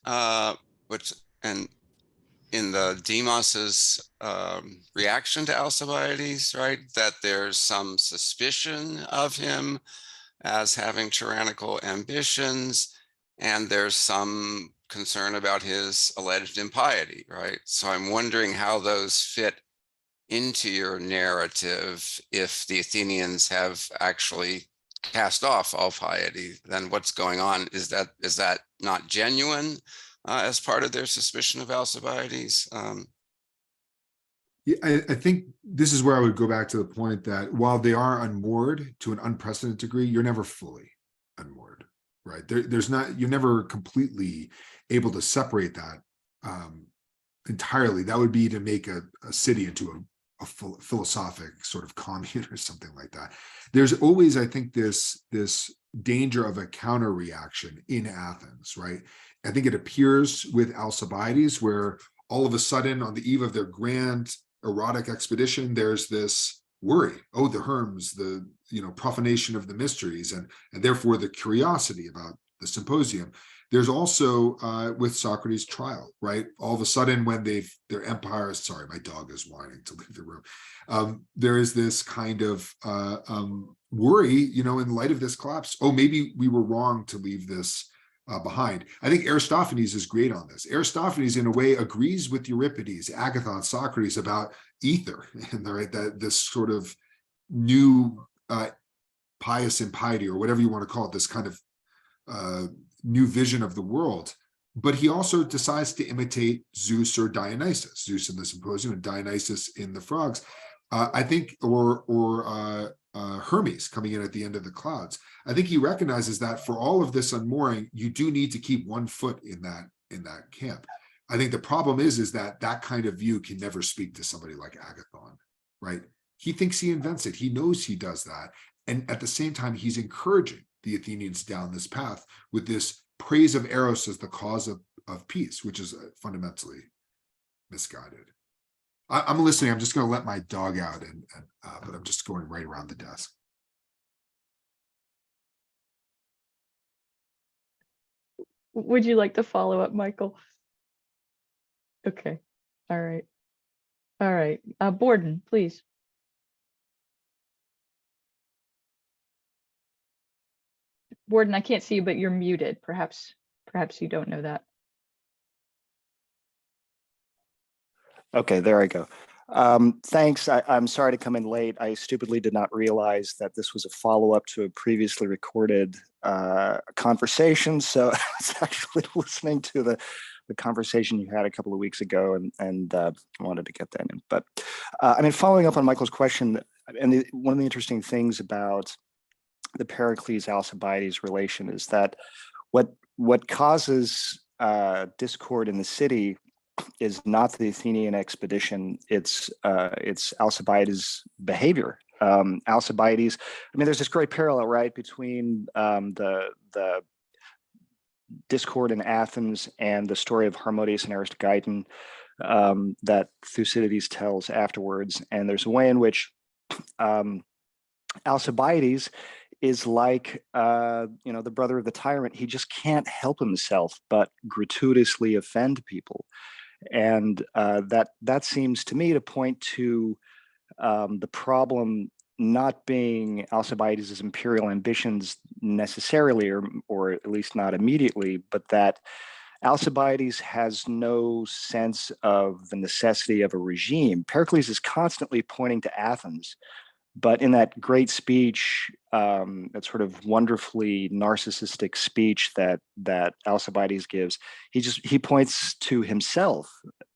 which and in the Demos's reaction to Alcibiades, right? That there's some suspicion of him as having tyrannical ambitions, and there's some concern about his alleged impiety, right? So I'm wondering how those fit into your narrative. If the Athenians have actually cast off all piety, then what's going on? Is that not genuine as part of their suspicion of Alcibiades? Yeah, I think this is where I would go back to the point that while they are unmoored to an unprecedented degree, you're never fully unmoored, right? You're never completely able to separate that entirely. That would be to make a city into a philosophic sort of commune or something like that. There's always, I think, this danger of a counter reaction in Athens, right? I think it appears with Alcibiades, where all of a sudden on the eve of their grand erotic expedition, there's this worry, oh, the Herms, the profanation of the mysteries, and therefore the curiosity about the symposium. There's also with Socrates' trial, right? All of a sudden, when their empire, sorry, my dog is whining to leave the room. There is this kind of worry, in light of this collapse. Oh, maybe we were wrong to leave this behind. I think Aristophanes is great on this. Aristophanes, in a way, agrees with Euripides, Agathon, Socrates about ether, and right, that this sort of new pious impiety, or whatever you want to call it, this kind of new vision of the world. But he also decides to imitate Zeus or Dionysus, Zeus in the Symposium and Dionysus in the Frogs, I think, or Hermes coming in at the end of the clouds. I think he recognizes that for all of this unmooring, you do need to keep one foot in that camp. I think the problem is that kind of view can never speak to somebody like Agathon, right? He thinks he invents it. He knows he does that. And at the same time, he's encouraging the Athenians down this path with this praise of Eros as the cause of peace, which is fundamentally misguided. I'm listening. I'm just going to let my dog out, but I'm just going right around the desk. Would you like to follow up, Michael? Okay. All right. Borden, please. Borden, I can't see you, but you're muted. Perhaps you don't know that. Okay, there I go. Thanks. I'm sorry to come in late. I stupidly did not realize that this was a follow-up to a previously recorded conversation. So I was actually listening to the conversation you had a couple of weeks ago, and wanted to get that in. But following up on Michael's question, and one of the interesting things about the Pericles-Alcibiades relation is that what causes discord in the city is not the Athenian expedition, it's Alcibiades' behavior. Alcibiades, there's this great parallel, right, between the discord in Athens and the story of Harmodius and Aristogeiton, that Thucydides tells afterwards. And there's a way in which Alcibiades is like, the brother of the tyrant. He just can't help himself but gratuitously offend people. And that seems to me to point to the problem not being Alcibiades' imperial ambitions necessarily, or at least not immediately, but that Alcibiades has no sense of the necessity of a regime. Pericles is constantly pointing to Athens, but in that great speech, that sort of wonderfully narcissistic speech that Alcibiades gives, he points to himself.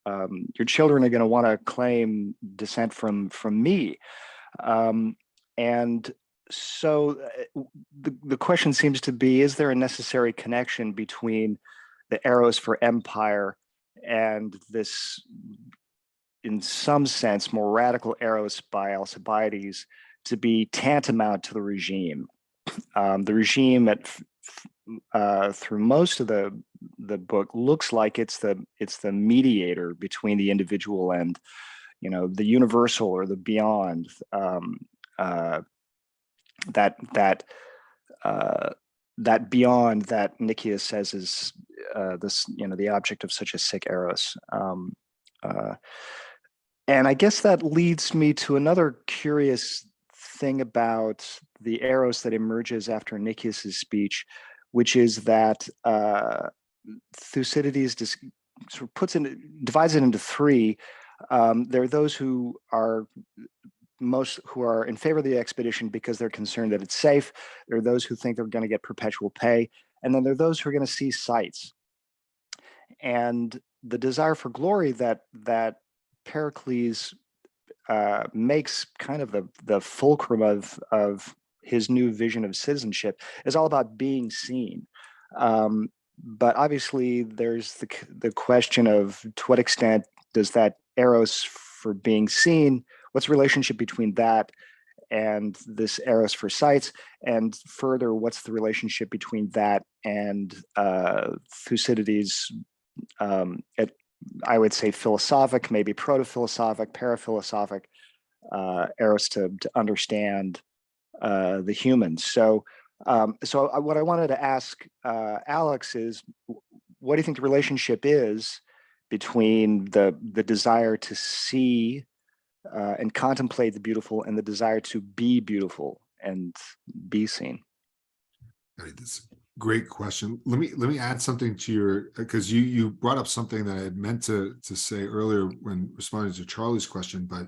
Your children are going to want to claim descent from me, and so the question seems to be: is there a necessary connection between the Eros for empire and this, in some sense, more radical Eros by Alcibiades to be tantamount to the regime? The regime through most of the book looks like it's the mediator between the individual and the universal or the beyond. That beyond that Nicias says is this, the object of such a sick Eros. And I guess that leads me to another curious thing about the Eros that emerges after Nicias's speech, which is that Thucydides sort of divides it into three. There are those who are in favor of the expedition because they're concerned that it's safe. There are those who think they're going to get perpetual pay, and then there are those who are going to see sights. And the desire for glory that Pericles makes kind of the fulcrum of his new vision of citizenship is all about being seen. But obviously, there's the question of to what extent does that Eros for being seen, what's the relationship between that and this Eros for sights? And further, what's the relationship between that and Thucydides' I would say philosophic, maybe proto-philosophic, paraphilosophic Eros to understand the humans. So what I wanted to ask Alex is, what do you think the relationship is between the desire to see and contemplate the beautiful and the desire to be beautiful and be seen? That's a great question. Let me add something to your, because you brought up something that I had meant to say earlier when responding to Charlie's question, but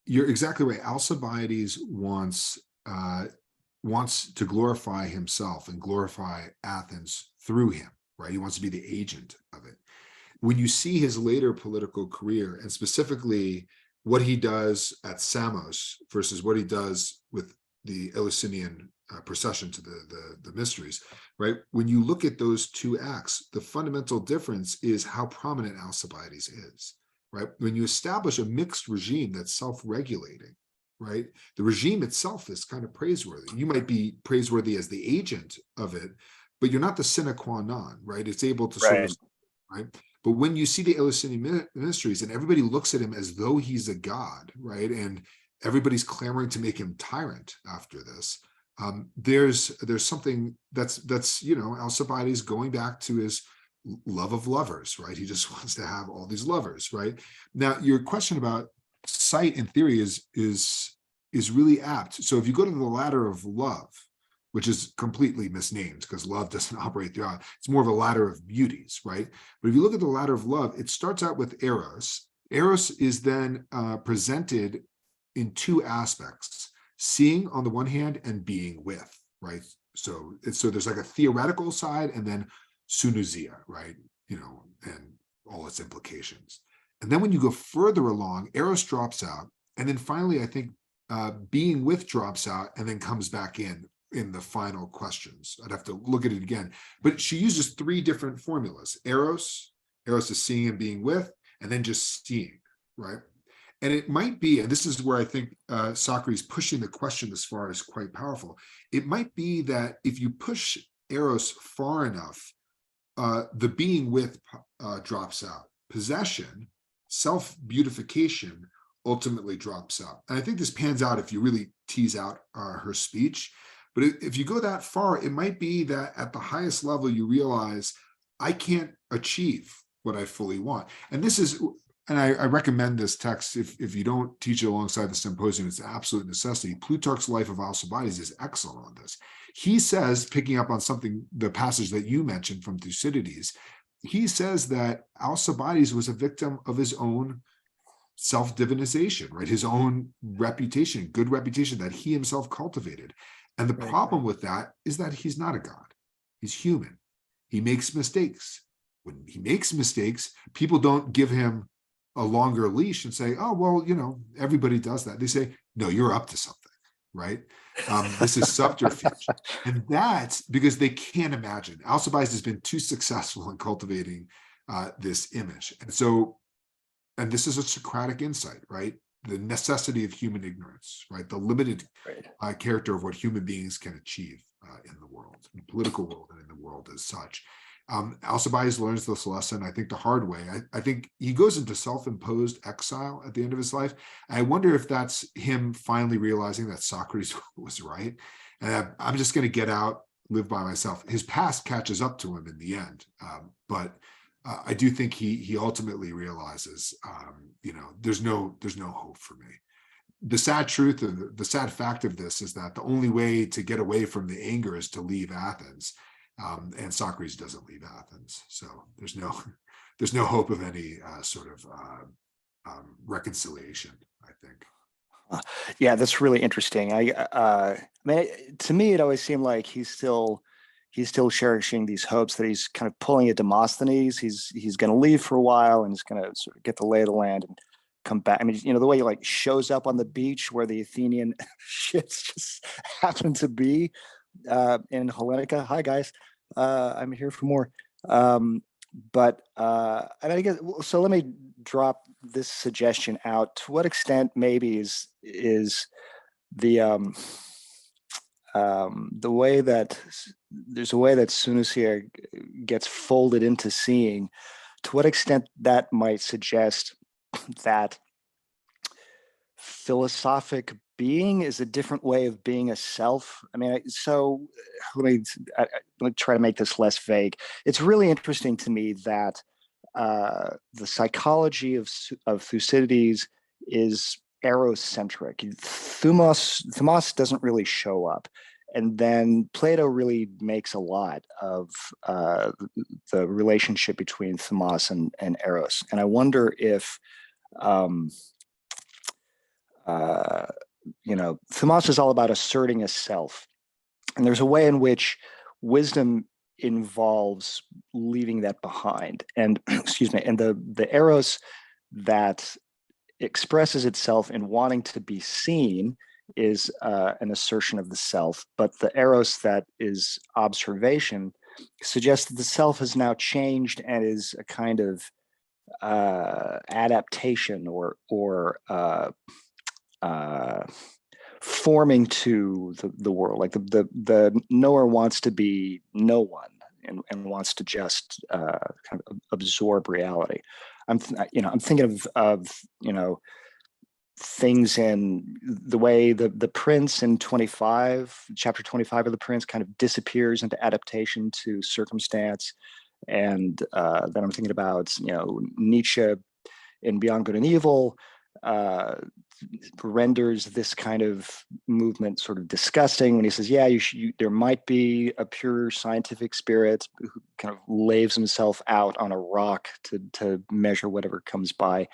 you're exactly right. Alcibiades wants to glorify himself and glorify Athens through him, right? He wants to be the agent of it. When you see his later political career, and specifically what he does at Samos versus what he does with the Eleusinian procession to the mysteries, right? When you look at those two acts, the fundamental difference is how prominent Alcibiades is, right? When you establish a mixed regime that's self-regulating, right? The regime itself is kind of praiseworthy. You might be praiseworthy as the agent of it, but you're not the sine qua non, right? It's able to sort of, right? But when you see the Eleusinian mysteries and everybody looks at him as though he's a god, right? And everybody's clamoring to make him tyrant after this. There's something that's Alcibiades going back to his love of lovers, right? He just wants to have all these lovers, right? Now, your question about sight in theory is really apt. So if you go to the ladder of love, which is completely misnamed because love doesn't operate throughout, it's more of a ladder of beauties, right? But if you look at the ladder of love, it starts out with Eros. Eros is then presented in two aspects: seeing on the one hand and being with, right? So there's like a theoretical side and then sunousia, right? And all its implications. And then when you go further along, Eros drops out. And then finally, I think being with drops out and then comes back in the final questions. I'd have to look at it again. But she uses three different formulas: Eros is seeing and being with, and then just seeing, right? And it might be, and this is where I think Socrates pushing the question as far is quite powerful. It might be that if you push Eros far enough, the being with drops out. Possession self-beautification ultimately drops out. And I think this pans out if you really tease out her speech. But if you go that far, it might be that at the highest level, you realize I can't achieve what I fully want. And this is, and I recommend this text if you don't teach it alongside the symposium, it's an absolute necessity. Plutarch's Life of Alcibiades is excellent on this. He says, picking up on something, the passage that you mentioned from Thucydides, he says that Alcibiades was a victim of his own self-divinization, right? His own reputation, good reputation that he himself cultivated. And the problem with that is that he's not a god. He's human. He makes mistakes. When he makes mistakes, people don't give him a longer leash and say, oh, well, you know, everybody does that. They say, no, you're up to something, right? This is subterfuge. And that's because they can't imagine. Alcibiades has been too successful in cultivating this image. And so, and this is a Socratic insight, right? The necessity of human ignorance, right? The limited character of what human beings can achieve in the world, in the political world and in the world as such. Alcibiades learns this lesson, I think, the hard way. I think he goes into self-imposed exile at the end of his life. I wonder if that's him finally realizing that Socrates was right. And I'm just going to get out, live by myself. His past catches up to him in the end. But I do think he ultimately realizes, you know, there's no hope for me. The sad truth of the sad fact of this is that the only way to get away from the anger is to leave Athens. And Socrates doesn't leave Athens, so there's no hope of any sort of reconciliation, I think. Yeah, that's really interesting. I mean, to me, it always seemed like he's still cherishing these hopes that he's kind of pulling a Demosthenes. He's going to leave for a while and he's going to sort of get the lay of the land and come back. I mean, you know, the way he like shows up on the beach where the Athenian ships just happen to be in Hellenica. Hi guys, I'm here for more. And I guess so. Let me drop this suggestion out. To what extent maybe is the way that there's a way that Sunusia gets folded into seeing, to what extent that might suggest that philosophic being is a different way of being a self. I mean, so let me try to make this less vague. It's really interesting to me that the psychology of Thucydides is erocentric. Thumos doesn't really show up. And then Plato really makes a lot of the relationship between Thumos and Eros. And I wonder if, you know, Thumos is all about asserting a self. And there's a way in which wisdom involves leaving that behind. And excuse me, and the Eros that expresses itself in wanting to be seen is an assertion of the self, but the Eros that is observation suggests that the self has now changed and is a kind of adaptation or forming to the world. Like the knower wants to be no one and wants to just kind of absorb reality. I'm thinking of things in the way the prince in chapter 25 of the Prince kind of disappears into adaptation to circumstance. And then I'm thinking about, Nietzsche in Beyond Good and Evil renders this kind of movement sort of disgusting when he says, yeah, there might be a pure scientific spirit who kind of lays himself out on a rock to measure whatever comes by.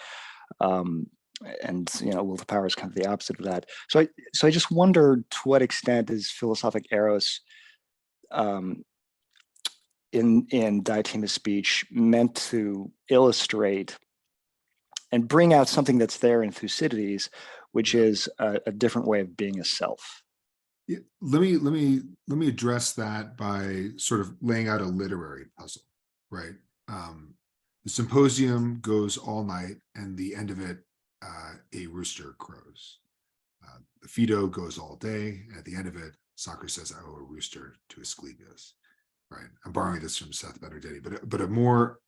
And will to power is kind of the opposite of that. So I just wonder to what extent is philosophic eros in Diotima speech meant to illustrate and bring out something that's there in Thucydides, which is a different way of being a self. Yeah, let me address that by sort of laying out a literary puzzle, right? The symposium goes all night, and the end of it, a rooster crows. The Phaedo goes all day, and at the end of it, Socrates says, "I owe a rooster to Asclepius." Right? I'm borrowing this from Seth Benedetti, but a more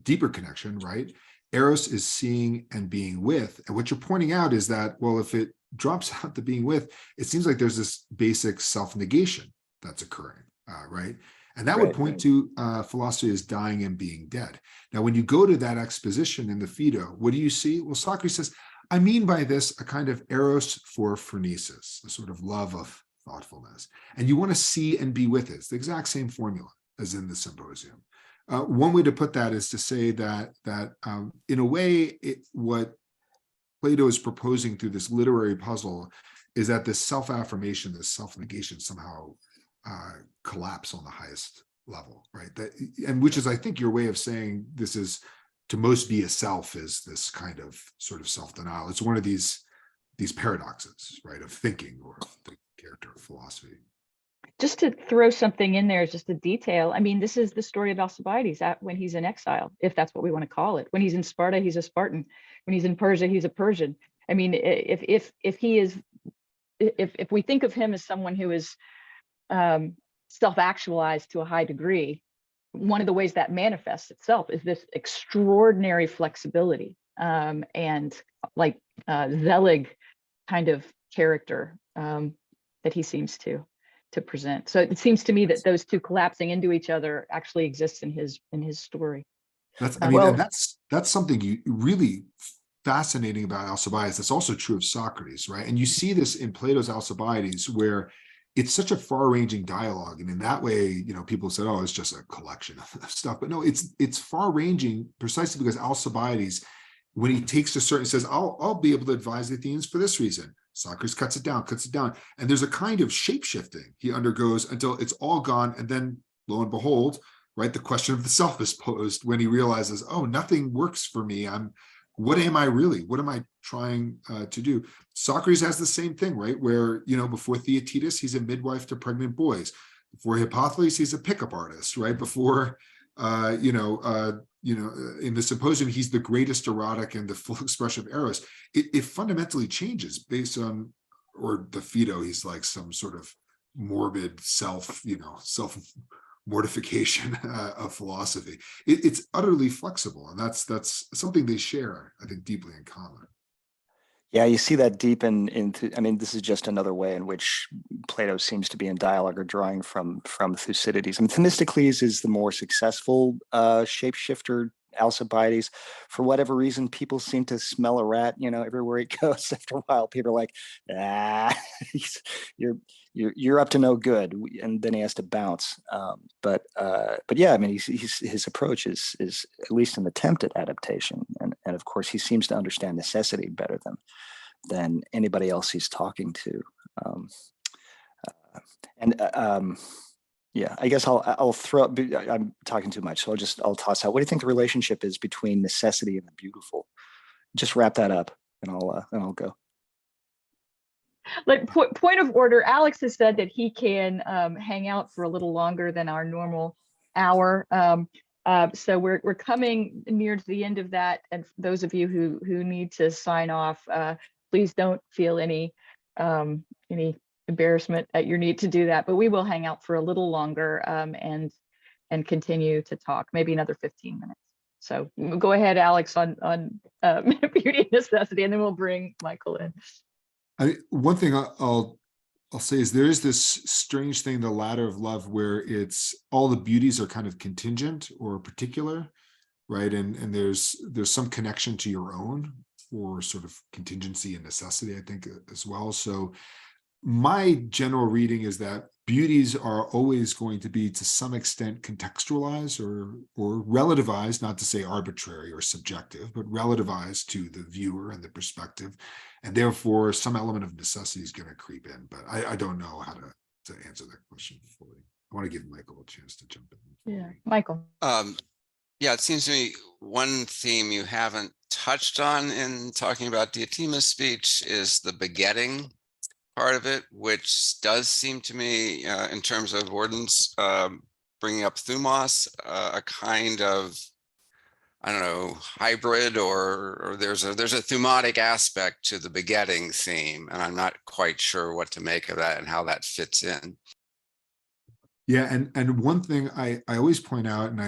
deeper connection, right, Eros is seeing and being with. And what you're pointing out is that, well, if it drops out the being with, it seems like there's this basic self-negation that's occurring, right? And that would Right, point to philosophy as dying and being dead. Now, when you go to that exposition in the Phaedo, what do you see? Well, Socrates says, I mean by this a kind of eros for phronesis, a sort of love of thoughtfulness. And you want to see and be with it. It's the exact same formula as in the Symposium. One way to put that is to say that in a way, what Plato is proposing through this literary puzzle is that this self-affirmation, this self-negation somehow collapse on the highest level, right? And which is, I think, your way of saying this is to most be a self is this kind of sort of self-denial. It's one of these paradoxes, right, of thinking or the character of philosophy. Just to throw something in there, just a detail. I mean, this is the story of Alcibiades when he's in exile, if that's what we want to call it. When he's in Sparta, he's a Spartan. When he's in Persia, he's a Persian. I mean, if we think of him as someone who is self-actualized to a high degree, one of the ways that manifests itself is this extraordinary flexibility and like Zelig kind of character that he seems to present. So it seems to me that those two collapsing into each other actually exists in his story. That's, I mean, and that's something you really fascinating about Alcibiades. That's also true of Socrates, right? And you see this in Plato's Alcibiades, where it's such a far-ranging dialogue, and in that way, you know, people said, "Oh, it's just a collection of stuff," but no, it's far-ranging precisely because Alcibiades, when he takes a certain, says, "I'll be able to advise the Athenians for this reason." Socrates cuts it down, and there's a kind of shape-shifting he undergoes until it's all gone, and then lo and behold, right, the question of the self is posed when he realizes, "Oh, nothing works for me. What am I really? What am I trying to do?" Socrates has the same thing, right? Where, you know, before Theaetetus, he's a midwife to pregnant boys. Before Hippocles, he's a pickup artist, right? Before, in the Symposium, he's the greatest erotic and the full expression of Eros. It fundamentally changes based on, or the Phaedo, he's like some sort of morbid self mortification of philosophy. It's utterly flexible, and that's something they share, I think, deeply in common. Yeah, you see that deep into, I mean, this is just another way in which Plato seems to be in dialogue or drawing from Thucydides. I mean, Themistocles is the more successful shapeshifter. Alcibiades, for whatever reason, people seem to smell a rat, you know, everywhere he goes. After a while, people are like, you're up to no good, and then he has to bounce. But yeah, I mean, his approach is at least an attempt at adaptation, and of course, he seems to understand necessity better than anybody else he's talking to. Yeah, I guess I'll throw. I'm talking too much, so I'll toss out. What do you think the relationship is between necessity and the beautiful? Just wrap that up, and I'll go. Like point of order, Alex has said that he can hang out for a little longer than our normal hour. So we're coming near to the end of that, and those of you who need to sign off, please don't feel any embarrassment at your need to do that, but we will hang out for a little longer and continue to talk, maybe another 15 minutes. So go ahead, Alex, on beauty and necessity, and then we'll bring Michael in. One thing I'll say is there is this strange thing, the ladder of love, where it's all the beauties are kind of contingent or particular, right? And there's some connection to your own, or sort of contingency and necessity, I think, as well. So my general reading is that beauties are always going to be, to some extent, contextualized or relativized, not to say arbitrary or subjective, but relativized to the viewer and the perspective. And therefore, some element of necessity is going to creep in. But I don't know how to answer that question fully. I want to give Michael a chance to jump in. Yeah, Michael. Yeah, it seems to me one theme you haven't touched on in talking about Diotima's speech is the begetting part of it, which does seem to me, in terms of Worden's bringing up thumos, a kind of, I don't know, hybrid, or there's a thumotic aspect to the begetting theme, and I'm not quite sure what to make of that and how that fits in. Yeah, and one thing I always point out, and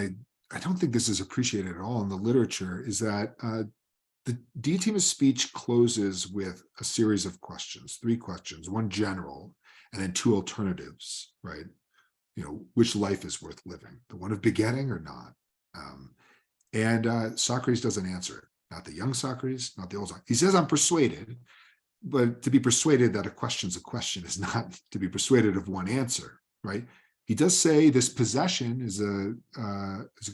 I don't think this is appreciated at all in the literature, is that the Diotimus speech closes with a series of questions, 3 questions, one general, and then 2 alternatives, right? You know, which life is worth living, the one of begetting or not? Socrates doesn't answer it. Not the young Socrates, not the old Socrates. He says, I'm persuaded, but to be persuaded that a question's a question is not to be persuaded of one answer, right? He does say this possession is a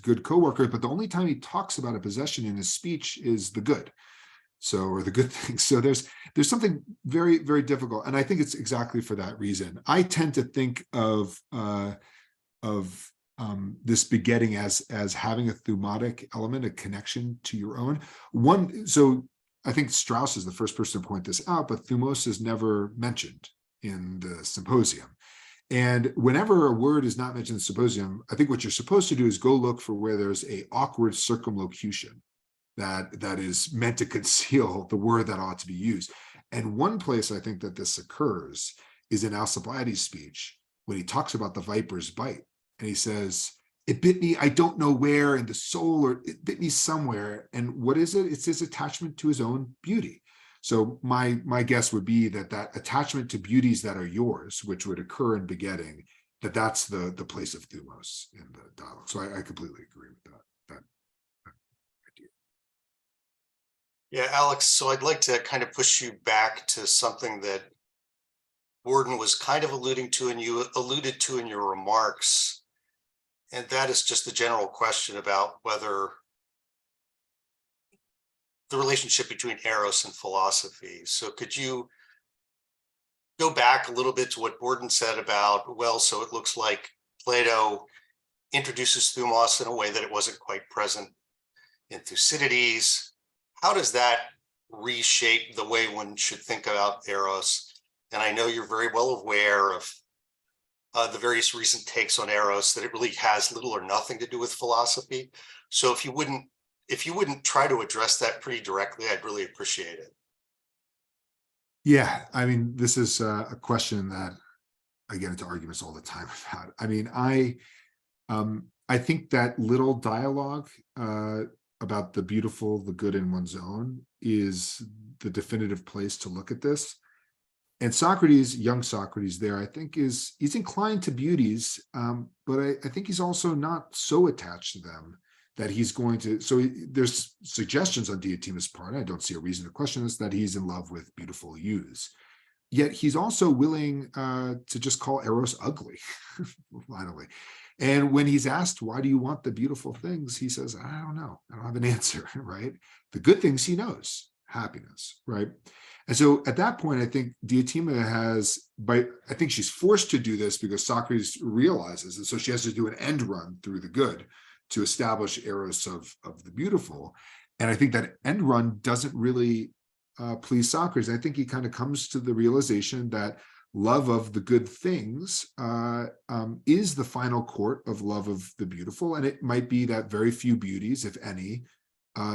good coworker, but the only time he talks about a possession in his speech is the good. So, or the good things. So there's something very, very difficult. And I think it's exactly for that reason. I tend to think of this begetting as having a thumotic element, a connection to your own. So I think Strauss is the first person to point this out, but thumos is never mentioned in the Symposium. And whenever a word is not mentioned in the Symposium, I think what you're supposed to do is go look for where there's a awkward circumlocution that is meant to conceal the word that ought to be used. And one place I think that this occurs is in Alcibiades' speech, when he talks about the viper's bite. And he says, it bit me, I don't know where, in the soul, or it bit me somewhere. And what is it? It's his attachment to his own beauty. So my guess would be that attachment to beauties that are yours, which would occur in begetting, that's the place of thumos in the dialogue. So I completely agree with that idea. Yeah, Alex, so I'd like to kind of push you back to something that Gordon was kind of alluding to, and you alluded to in your remarks. And that is just the general question about whether the relationship between Eros and philosophy. So could you go back a little bit to what Gordon said about, well, so it looks like Plato introduces thumos in a way that it wasn't quite present in Thucydides. How does that reshape the way one should think about Eros? And I know you're very well aware of the various recent takes on Eros, that it really has little or nothing to do with philosophy. So if you wouldn't try to address that pretty directly, I'd really appreciate it. Yeah, I mean, this is a question that I get into arguments all the time about. I mean, I think that little dialogue about the beautiful, the good in one's own is the definitive place to look at this. And Socrates, young Socrates there, I think he's inclined to beauties, but I think he's also not so attached to them that he's going to, so there's suggestions on Diotimus' part, I don't see a reason to question this, that he's in love with beautiful youths. Yet he's also willing to just call Eros ugly, finally. And when he's asked, why do you want the beautiful things? He says, I don't know, I don't have an answer, right? The good things he knows, happiness, right? And so at that point, I think Diotima I think she's forced to do this because Socrates realizes, and so she has to do an end run through the good to establish Eros of the beautiful. And I think that end run doesn't really please Socrates. I think he kind of comes to the realization that love of the good things is the final court of love of the beautiful. And it might be that very few beauties, if any,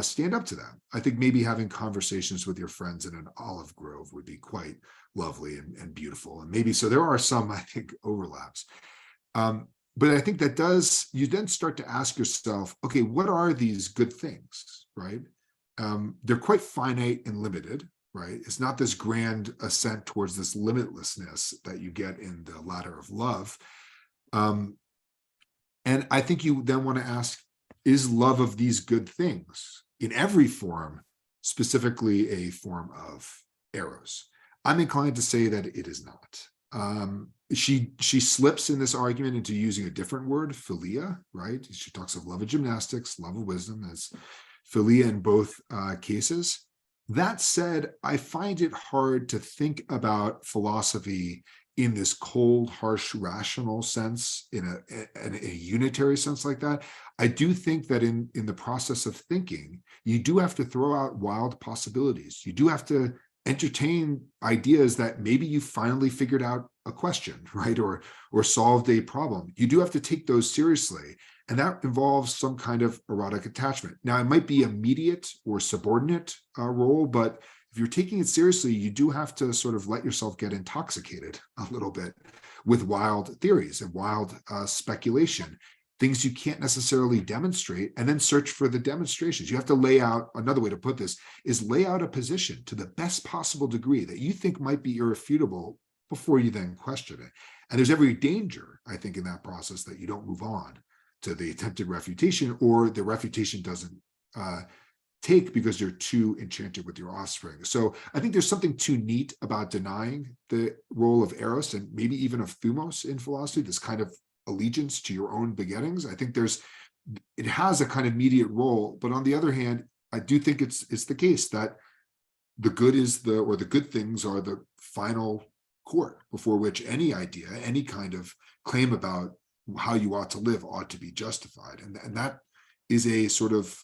stand up to that. I think maybe having conversations with your friends in an olive grove would be quite lovely and beautiful. And maybe, so there are some, I think, overlaps. But I think you then start to ask yourself, okay, what are these good things, right? They're quite finite and limited, right? It's not this grand ascent towards this limitlessness that you get in the ladder of love. And I think you then want to ask, is love of these good things in every form, specifically a form of Eros? I'm inclined to say that it is not. She slips in this argument into using a different word, philia, right? She talks of love of gymnastics, love of wisdom as philia in both cases. That said, I find it hard to think about philosophy in this cold, harsh, rational sense, in a unitary sense like that. I do think that in the process of thinking, you do have to throw out wild possibilities. You do have to entertain ideas that maybe you finally figured out a question, right? Or solved a problem. You do have to take those seriously. And that involves some kind of erotic attachment. Now, it might be immediate or subordinate role, but if you're taking it seriously, you do have to sort of let yourself get intoxicated a little bit with wild theories and wild speculation. things you can't necessarily demonstrate, and then search for the demonstrations. You have to lay out, another way to put this is lay out a position to the best possible degree that you think might be irrefutable before you then question it. And there's every danger, I think, in that process that you don't move on to the attempted refutation, or the refutation doesn't take because you're too enchanted with your offspring. So I think there's something too neat about denying the role of Eros and maybe even of Thumos in philosophy, this kind of allegiance to your own begettings. I think it has a kind of mediate role, but on the other hand, I do think it's the case that the good the good things are the final court before which any idea, any kind of claim about how you ought to live ought to be justified. And that is a sort of,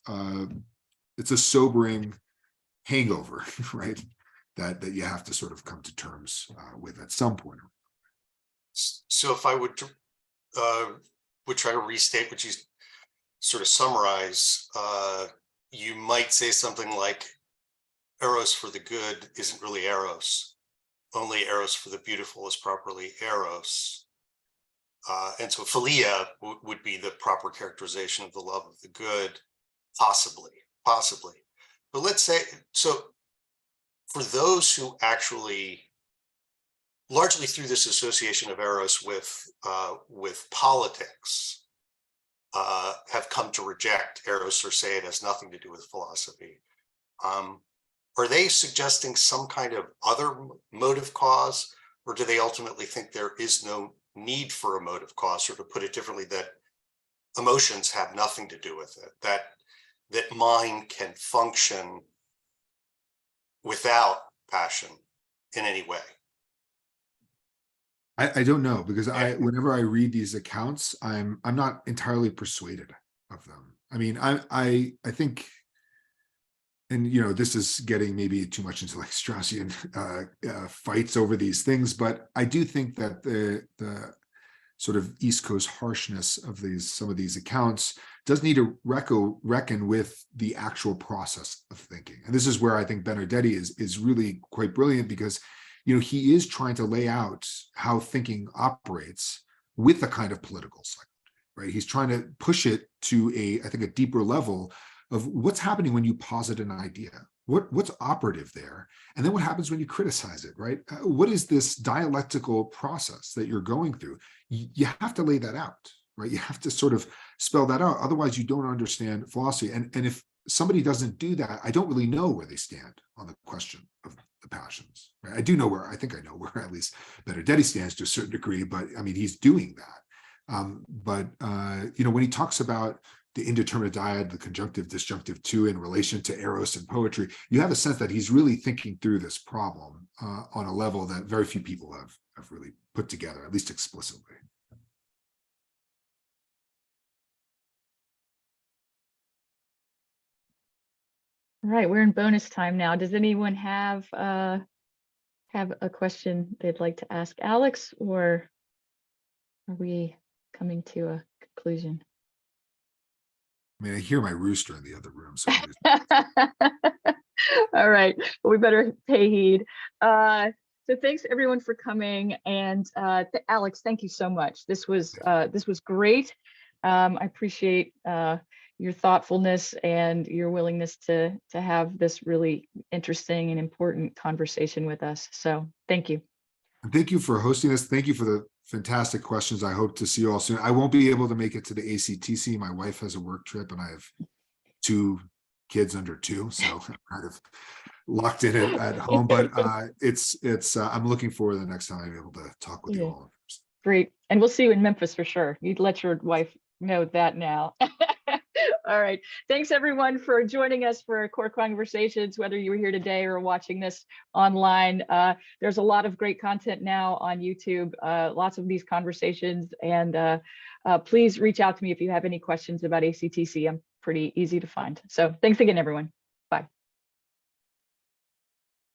it's a sobering hangover, right? That you have to sort of come to terms with at some point. So if I would try to restate what you sort of summarize, you might say something like Eros for the good isn't really Eros. Only Eros for the beautiful is properly Eros. And so philia would be the proper characterization of the love of the good, possibly. But let's say, so for those who actually, largely through this association of Eros with politics, have come to reject Eros or say it has nothing to do with philosophy. Are they suggesting some kind of other motive cause, or do they ultimately think there is no need for a motive cause, or to put it differently, that emotions have nothing to do with it, that mind can function without passion in any way? I don't know, because whenever I read these accounts, I'm not entirely persuaded of them. I mean, I think, and this is getting maybe too much into like Straussian fights over these things, but I do think that the sort of East Coast harshness of some of these accounts does need to reckon with the actual process of thinking. And this is where I think Benedetti is really quite brilliant, because he is trying to lay out how thinking operates with a kind of political cycle, right? He's trying to push it to I think a deeper level of what's happening when you posit an idea, what's operative there, and then what happens when you criticize it, right? What is this dialectical process that you're going through? You have to lay that out, right? You have to sort of spell that out. Otherwise, you don't understand philosophy. And if somebody doesn't do that, I don't really know where they stand on the question of the passions, right? I think I know where at least Benedetti stands to a certain degree, but I mean, he's doing that. When he talks about the indeterminate dyad, the conjunctive disjunctive two in relation to Eros and poetry, you have a sense that he's really thinking through this problem on a level that very few people have really put together, at least explicitly. All right, we're in bonus time now. Does anyone have a question they'd like to ask Alex, or are we coming to a conclusion? I mean, I hear my rooster in the other room. So all right, well, we better pay heed. So thanks everyone for coming, and Alex, thank you so much. This was great. I appreciate your thoughtfulness and your willingness to have this really interesting and important conversation with us. So thank you. Thank you for hosting us. Thank you for the fantastic questions. I hope to see you all soon. I won't be able to make it to the ACTC. My wife has a work trip, and I have 2 kids under 2, so I'm kind of locked in at home. But I'm looking forward to the next time I'm able to talk with you all. Great, and we'll see you in Memphis for sure. You'd let your wife know that now. All right. Thanks everyone for joining us for Core Conversations, whether you were here today or watching this online. There's a lot of great content now on YouTube, lots of these conversations, and please reach out to me if you have any questions about ACTC. I'm pretty easy to find. So thanks again, everyone.